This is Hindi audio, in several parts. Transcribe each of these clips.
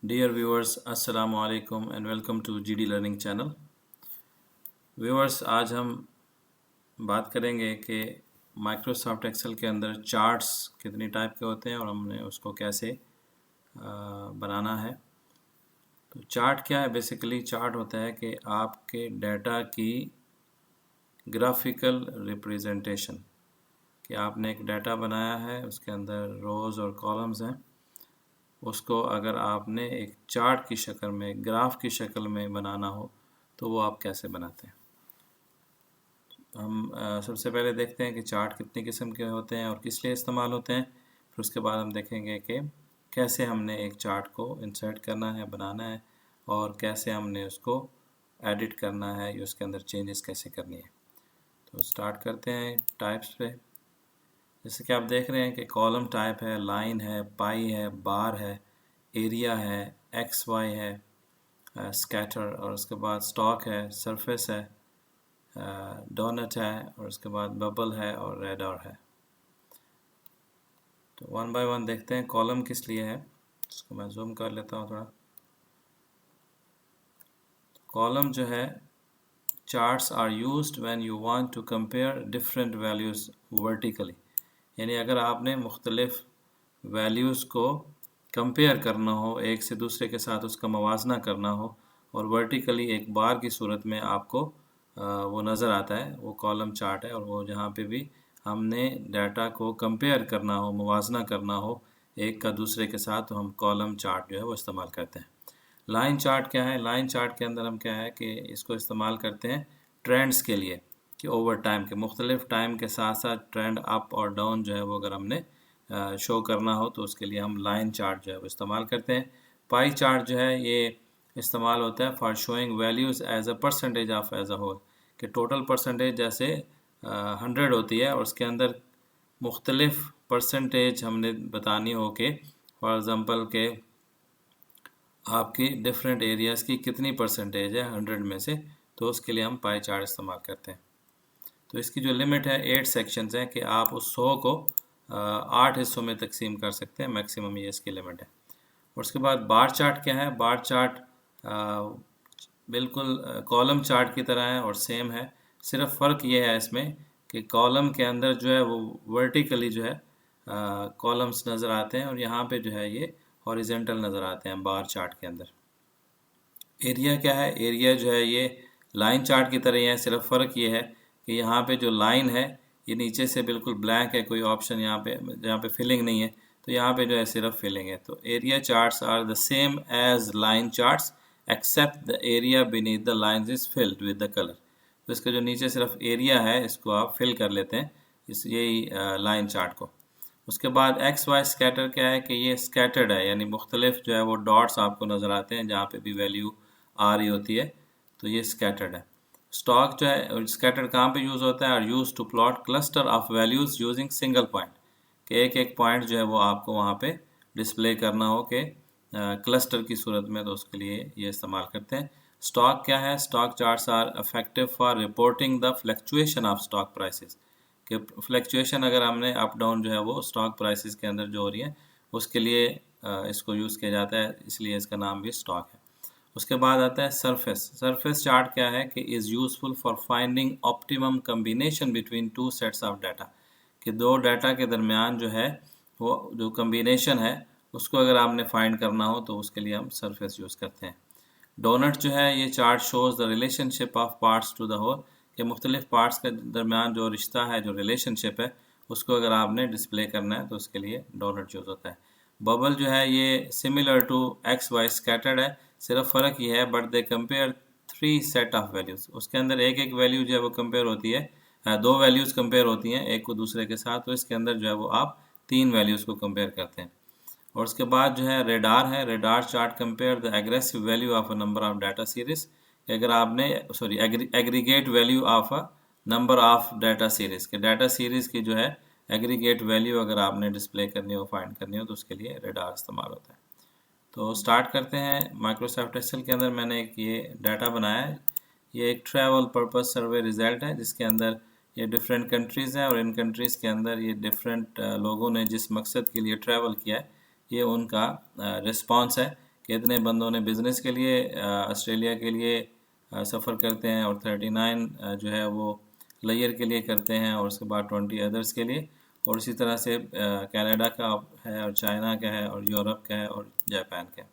Dear viewers, Assalamu alaikum and welcome to GD Learning Channel. Viewers, आज हम बात करेंगे कि माइक्रोसॉफ्ट एक्सेल के अंदर चार्ट्स कितनी टाइप के होते हैं और हमने उसको कैसे बनाना है। तो चार्ट क्या है? बेसिकली चार्ट होता है कि आपके डाटा की ग्राफिकल रिप्रेजेंटेशन, कि आपने एक डाटा बनाया है, उसके अंदर रोज़ और कॉलम्स हैं, उसको अगर आपने एक चार्ट की शक्ल में, ग्राफ की शक्ल में बनाना हो तो वो आप कैसे बनाते हैं। हम सबसे पहले देखते हैं कि चार्ट कितनी किस्म के होते हैं और किस लिए इस्तेमाल होते हैं। फिर उसके बाद हम देखेंगे कि कैसे हमने एक चार्ट को इंसर्ट करना है, बनाना है, और कैसे हमने उसको एडिट करना है या उसके अंदर चेंजेस कैसे करनी है। तो स्टार्ट करते हैं टाइप्स पे। जैसे कि आप देख रहे हैं कि कॉलम टाइप है, लाइन है, पाई है, बार है, एरिया है, एक्स वाई है, स्कैटर, और उसके बाद स्टॉक है, सरफेस है, डोनट है, और उसके बाद बबल है और रेडर है। तो वन बाय वन देखते हैं कॉलम किस लिए है। इसको मैं जूम कर लेता हूँ थोड़ा। कॉलम जो है, charts are used when you want to compare different values vertically, यानी अगर आपने मुख्तलिफ वैल्यूज़ को कंपेयर करना हो, एक से दूसरे के साथ उसका मवाजना करना हो, और वर्टिकली एक बार की सूरत में आपको वो नज़र आता है, वो कॉलम चार्ट है। और वो जहाँ पे भी हमने डाटा को कंपेयर करना हो, मवाजना करना हो एक का दूसरे के साथ, तो हम कॉलम चार्ट जो है वो इस्तेमाल करते हैं। लाइन चार्ट क्या है? लाइन चार्ट के अंदर हम क्या है कि इसको इस्तेमाल करते हैं ट्रेंड्स के लिए, कि ओवर टाइम के मुख्तलिफ टाइम के साथ साथ ट्रेंड अप और डाउन जो है वो अगर हमने शो करना हो तो उसके लिए हम लाइन चार्ट जो है वो इस्तेमाल करते हैं। पाई चार्ट जो है ये इस्तेमाल होता है for showing values as a percentage of as a whole, कि टोटल परसेंटेज जैसे 100 होती है और उसके अंदर मुख्तलिफ परसेंटेज हमने बतानी हो, कि फॉर एग्ज़ाम्पल के आपकी डिफरेंट एरियाज़ की कितनी परसेंटेज है 100 में से, तो उसके लिए हम पाई चार्ट इस्तेमाल करते हैं। तो इसकी जो लिमिट है 8 सेक्शंस हैं, कि आप उस 100 को 8 हिस्सों में तकसीम कर सकते हैं, मैक्सिमम ये इसकी लिमिट है। और उसके बाद बार चार्ट क्या है? बार चार्ट बिल्कुल कॉलम चार्ट की तरह है और सेम है, सिर्फ फ़र्क ये है इसमें कि कॉलम के अंदर जो है वो वर्टिकली जो है कॉलम्स नज़र आते हैं, और यहाँ पे जो है ये हॉरिजेंटल नज़र आते हैं बार चार्ट के अंदर। एरिया क्या है? एरिया जो है ये लाइन चार्ट की तरह ही है, सिर्फ फ़र्क ये है कि यहाँ पे जो लाइन है ये नीचे से बिल्कुल ब्लैंक है, कोई ऑप्शन यहाँ पे जहाँ पे फिलिंग नहीं है, तो यहाँ पे जो है सिर्फ फिलिंग है। तो area charts are the same as line charts except the area beneath the lines is filled with the colour. तो इसका जो नीचे सिर्फ एरिया है इसको आप फिल कर लेते हैं, इस यही लाइन चार्ट को। उसके बाद एक्स वाई स्कैटर क्या है कि ये स्कैटर्ड है, यानी मुख्तलिफ जो है वो डॉट्स आपको नज़र आते हैं जहाँ पे भी वैल्यू आ रही होती है, तो ये स्कैटर्ड है। स्टॉक जो है, स्कैटर्ड कहाँ पे यूज़ होता है? Are used to plot cluster of values using single point, कि एक एक पॉइंट जो है वो आपको वहाँ पे डिस्प्ले करना हो कि क्लस्टर की सूरत में, तो उसके लिए ये इस्तेमाल करते हैं। स्टॉक क्या है? Stock charts are effective for reporting the fluctuation of stock prices, कि फ्लक्चुएशन अगर हमने अप डाउन जो है वो स्टॉक प्राइसेस के अंदर जो हो रही है उसके लिए इसको यूज़ किया जाता है, इसलिए इसका नाम भी स्टॉक है। उसके बाद आता है सरफेस। सरफेस चार्ट क्या है कि is useful for finding optimum combination between two sets of data, कि दो डाटा के दरमियान जो है वो जो कम्बिनेशन है उसको अगर आपने फाइंड करना हो तो उसके लिए हम सरफेस यूज़ करते हैं। डोनट जो है ये chart shows the relationship of parts to the whole, के मुख्तलिफ पार्ट्स के दरमियान जो रिश्ता है, जो रिलेशनशिप है, उसको अगर आपने डिस्प्ले करना है तो उसके लिए डोनट यूज़ होता है। बबल जो है ये similar to X Y scattered है, सिर्फ फ़र्क ये है but they compare 3 set of values, उसके अंदर एक एक वैल्यू जो है वो कंपेयर होती है, दो वैल्यूज़ कंपेयर होती हैं एक को दूसरे के साथ, तो इसके अंदर जो है वो आप 3 वैल्यूज़ को कंपेयर करते हैं। और उसके बाद जो है रेडार है। Radar chart compare the aggressive value of a number of data series, अगर आपने aggregate value of a number of data series, के डाटा सीरीज की जो है एग्रीगेट वैल्यू अगर आपने डिस्प्ले करनी हो, फाइंड करनी हो, तो उसके लिए रेडार इस्तेमाल होता है। तो स्टार्ट करते हैं। माइक्रोसॉफ्ट एक्सेल के अंदर मैंने एक ये डाटा बनाया है, ये एक ट्रैवल पर्पस सर्वे रिजल्ट है जिसके अंदर ये डिफरेंट कंट्रीज़ हैं, और इन कंट्रीज़ के अंदर ये डिफरेंट लोगों ने जिस मकसद के लिए ट्रैवल किया है ये उनका रिस्पांस है, कितने बंदों ने बिज़नेस के लिए ऑस्ट्रेलिया के लिए सफ़र करते हैं, और 39 जो है वो लेयर के लिए करते हैं, और उसके बाद 20 अदर्स के लिए, और इसी तरह से कनाडा का है, और चाइना का है, और यूरोप का है, और जापान का है।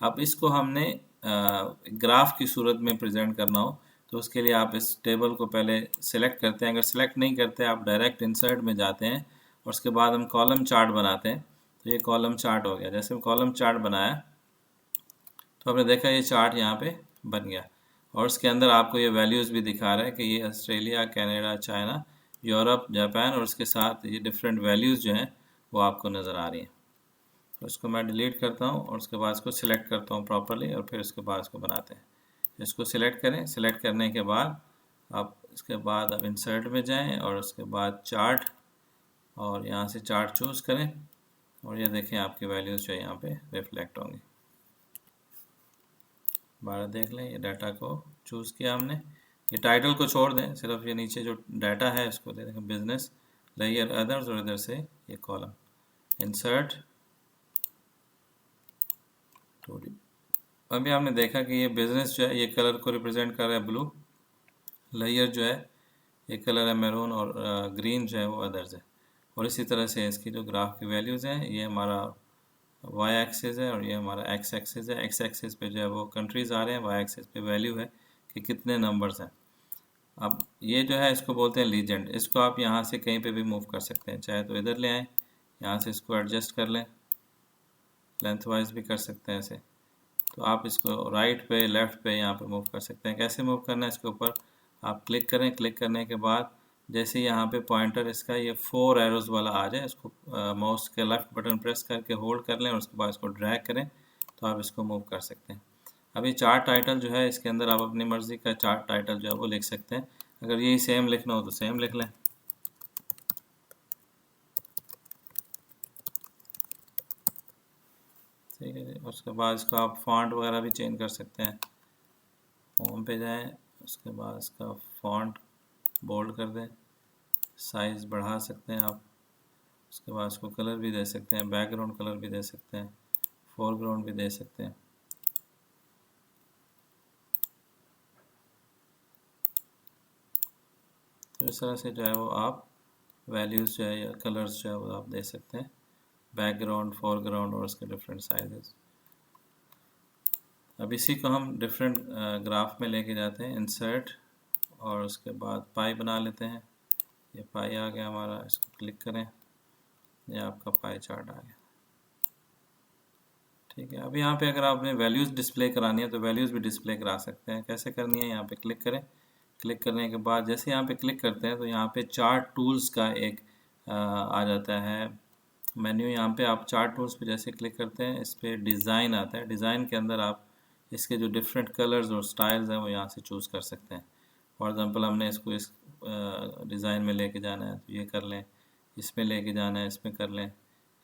अब इसको हमने ग्राफ की सूरत में प्रेजेंट करना हो तो उसके लिए आप इस टेबल को पहले सेलेक्ट करते हैं। अगर सेलेक्ट नहीं करते आप डायरेक्ट इंसर्ट में जाते हैं, और उसके बाद हम कॉलम चार्ट बनाते हैं। तो ये कॉलम चार्ट हो गया। जैसे हम कॉलम चार्ट बनाया तो आपने देखा ये चार्ट यहाँ पे बन गया, और उसके अंदर आपको ये वैल्यूज़ भी दिखा रहा है कि ये Australia, Canada, China, Europe, Japan, और उसके साथ ये डिफरेंट वैल्यूज़ जो हैं वो आपको नज़र आ रही हैं। तो इसको मैं डिलीट करता हूँ, और उसके बाद इसको सिलेक्ट करता हूँ प्रॉपरली, और फिर उसके बाद इसको बनाते हैं। इसको सिलेक्ट करें। सिलेक्ट करने के बाद आप इसके बाद अब इंसर्ट में जाएं, और उसके बाद चार्ट, और यहाँ से चार्ट चूज़ करें, और ये देखें आपकी वैल्यूज़ जो है यहाँ पे रिफ्लेक्ट होंगी। दोबारा देख लें, ये डाटा को चूज़ किया हमने। ये टाइटल को छोड़ दें, सिर्फ ये नीचे जो डाटा है इसको दे दें, बिजनेस, लेयर, अदर्स, और इधर से ये कॉलम, इंसर्ट, टू। अभी हमने देखा कि ये बिजनेस जो है ये कलर को रिप्रेजेंट कर रहा है ब्लू, लेयर जो है ये कलर है मैरून, और ग्रीन जो है वो अदर्स है। और इसी तरह से इसकी जो ग्राफ की वैल्यूज़ हैं, ये हमारा वाई एक्सिस है, और ये हमारा एक्स एक्सिस है। एक्स एक्सिस पे जो है वो कंट्रीज़ आ रहे हैं, वाई एक्सिस पे वैल्यू है कि कितने नंबर्स हैं। अब ये जो है इसको बोलते हैं लीजेंड। इसको आप यहाँ से कहीं पे भी मूव कर सकते हैं, चाहे तो इधर ले आएँ, यहाँ से इसको एडजस्ट कर लें, लेंथ वाइज भी कर सकते हैं ऐसे। तो आप इसको राइट पे, लेफ़्ट पे यहाँ पे मूव कर सकते हैं। कैसे मूव करना है, इसके ऊपर आप क्लिक करें। क्लिक करने के बाद जैसे यहाँ पे पॉइंटर इसका ये 4 एरोज़ वाला आ जाए, इसको माउस के लेफ़्ट बटन प्रेस करके होल्ड कर लें, और उसके बाद इसको ड्रैग करें, तो आप इसको मूव कर सकते हैं। अभी चार्ट टाइटल जो है इसके अंदर आप अपनी मर्ज़ी का चार्ट टाइटल जो है वो लिख सकते हैं। अगर यही सेम लिखना हो तो सेम लिख लें। ठीक है जी। उसके बाद इसका आप फॉन्ट वगैरह भी चेंज कर सकते हैं। होम पे जाएं, उसके बाद इसका फॉन्ट बोल्ड कर दें, साइज़ बढ़ा सकते हैं आप। उसके बाद इसको कलर भी दे सकते हैं, बैकग्राउंड कलर भी दे सकते हैं, फोरग्राउंड भी दे सकते हैं। तो इस तरह से जो है वो आप वैल्यूज़ जो है या कलर्स जो है वो आप दे सकते हैं, बैकग्राउंड, फोरग्राउंड, और उसके डिफरेंट साइजेस। अब इसी को हम डिफरेंट ग्राफ में लेके जाते हैं, इंसर्ट, और उसके बाद पाई बना लेते हैं। ये पाई आ गया हमारा, इसको क्लिक करें, ये आपका पाई चार्ट आ गया। ठीक है। अब यहाँ पे अगर आपने वैल्यूज़ डिस्प्ले करानी है तो वैल्यूज़ भी डिस्प्ले करा सकते हैं। कैसे करनी है, यहाँ पे क्लिक करें। क्लिक करने के बाद जैसे यहाँ पे क्लिक करते हैं तो यहाँ पे चार्ट टूल्स का एक आ जाता है मेन्यू। यहाँ पे आप चार्ट टूल्स पे जैसे क्लिक करते हैं, इस पर डिज़ाइन आता है। डिज़ाइन के अंदर आप इसके जो डिफरेंट कलर्स और स्टाइल्स हैं वो यहाँ से चूज़ कर सकते हैं। फॉर एग्ज़ाम्पल हमने इसको इस डिज़ाइन में लेके जाना है तो ये कर लें, इसमें लेके जाना है इसमें कर लें,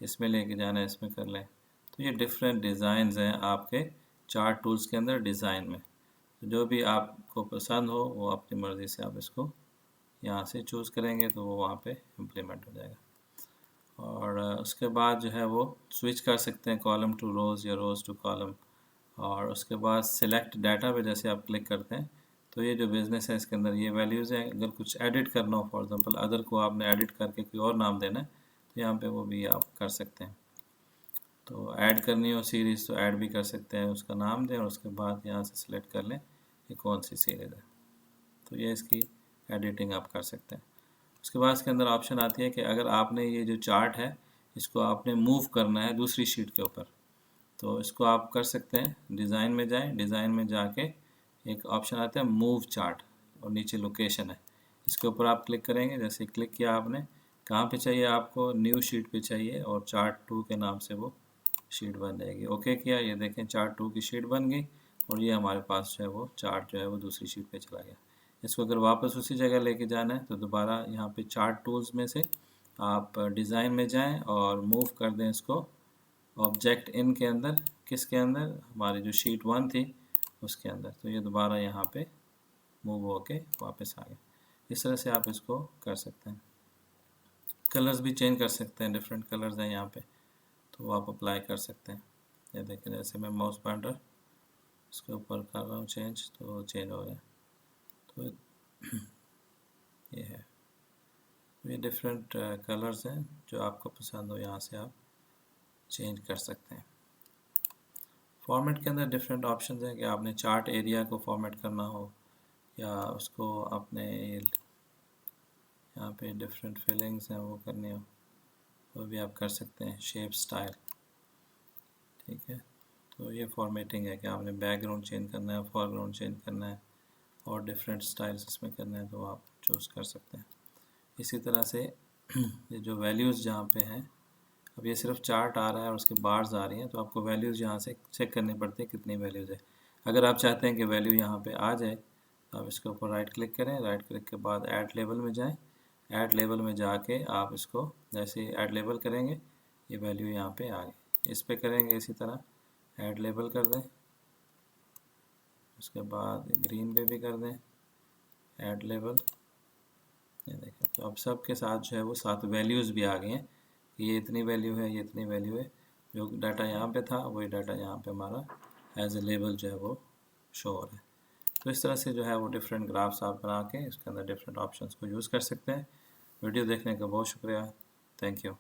इसमें लेके जाना है इसमें कर लें। तो ये डिफरेंट डिज़ाइंस हैं आपके चार्ट टूल्स के अंदर डिज़ाइन में। तो जो भी आपको पसंद हो वो अपनी मर्ज़ी से आप इसको यहाँ से चूज़ करेंगे तो वो वहाँ पे इम्प्लीमेंट हो जाएगा। और उसके बाद जो है वो स्विच कर सकते हैं कॉलम टू रोज़ या रोज़ टू कॉलम। और उसके बाद सिलेक्ट डाटा पे जैसे आप क्लिक करते हैं तो ये जो बिज़नेस है इसके अंदर ये वैल्यूज़ हैं। अगर कुछ एडिट करना हो, फॉर एग्ज़ाम्पल अदर को आपने एडिट करके कोई और नाम देना है तो यहाँ पे वो भी आप कर सकते हैं। तो ऐड करनी हो सीरीज़ तो ऐड भी कर सकते हैं, उसका नाम दें, और उसके बाद यहाँ से सिलेक्ट कर लें कि कौन सी सीरीज़ है। तो ये इसकी एडिटिंग आप कर सकते हैं। उसके बाद इसके अंदर ऑप्शन आती है कि अगर आपने ये जो चार्ट है इसको आपने मूव करना है दूसरी शीट के ऊपर, तो इसको आप कर सकते हैं। डिज़ाइन में जाएं, डिज़ाइन में जाके एक ऑप्शन आता है मूव चार्ट, और नीचे लोकेशन है, इसके ऊपर आप क्लिक करेंगे। जैसे क्लिक किया आपने, कहाँ पे चाहिए आपको, न्यू शीट पे चाहिए, और चार्ट 2 के नाम से वो शीट बन जाएगी। ओके किया, ये देखें चार्ट 2 की शीट बन गई, और ये हमारे पास जो है वो चार्ट जो है वो दूसरी शीट पे चला गया। इसको अगर वापस उसी जगह लेके जाना है तो दोबारा यहाँ पे चार्ट टूल्स में से आप डिज़ाइन में जाएं और मूव कर दें इसको ऑब्जेक्ट इन के अंदर। किसके अंदर, हमारी जो शीट 1 थी उसके अंदर। तो ये दोबारा यहाँ पे मूव होके वापस आ गया। इस तरह से आप इसको कर सकते हैं। कलर्स भी चेंज कर सकते हैं, डिफरेंट कलर्स हैं यहाँ पे, तो आप अप्लाई कर सकते हैं। ये देखें, जैसे मैं माउस पॉइंटर इसके ऊपर कर रहा हूँ चेंज, तो चेंज हो गया। तो ये है, ये डिफरेंट कलर्स हैं, जो आपको पसंद हो यहाँ से आप चेंज कर सकते हैं। फॉर्मेट के अंदर डिफरेंट ऑप्शंस हैं कि आपने चार्ट एरिया को फॉर्मेट करना हो, या उसको आपने यहाँ पे डिफरेंट फिलिंग्स हैं वो करनी हो, वो भी आप कर सकते हैं। शेप स्टाइल, ठीक है। तो ये फॉर्मेटिंग है कि आपने बैकग्राउंड चेंज करना है, फॉरग्राउंड चेंज करना है, और डिफरेंट स्टाइल्स इसमें करना है, तो आप चूज़ कर सकते हैं। इसी तरह से ये जो वैल्यूज़ जहाँ पे हैं, अब ये सिर्फ चार्ट आ रहा है और उसकी बार्स आ रही हैं, तो आपको वैल्यूज़ यहाँ से चेक करनी पड़ती है कितनी वैल्यूज़ है। अगर आप चाहते हैं कि वैल्यू यहाँ पे आ जाए, तो आप इसके ऊपर राइट क्लिक करें, राइट क्लिक के बाद ऐड लेबल में जाएं। ऐड लेबल में जाके आप इसको जैसे ही ऐड लेबल करेंगे, ये वैल्यू यहाँ पे आ गई। इस पर करेंगे इसी तरह ऐड लेबल कर दें, उसके बाद ग्रीन पे भी कर दें ऐड लेबल। ये देखें, तो अब सब के साथ जो है वो साथ वैल्यूज़ भी आ गई हैं, ये इतनी वैल्यू है, ये इतनी वैल्यू है। जो डाटा यहाँ पे था वही डाटा यहाँ पे हमारा एज ए लेबल जो है वो शो हो रहा है। तो इस तरह से जो है वो डिफरेंट ग्राफ्स आप बना के इसके अंदर डिफरेंट ऑप्शंस को यूज़ कर सकते हैं। वीडियो देखने का बहुत शुक्रिया, थैंक यू।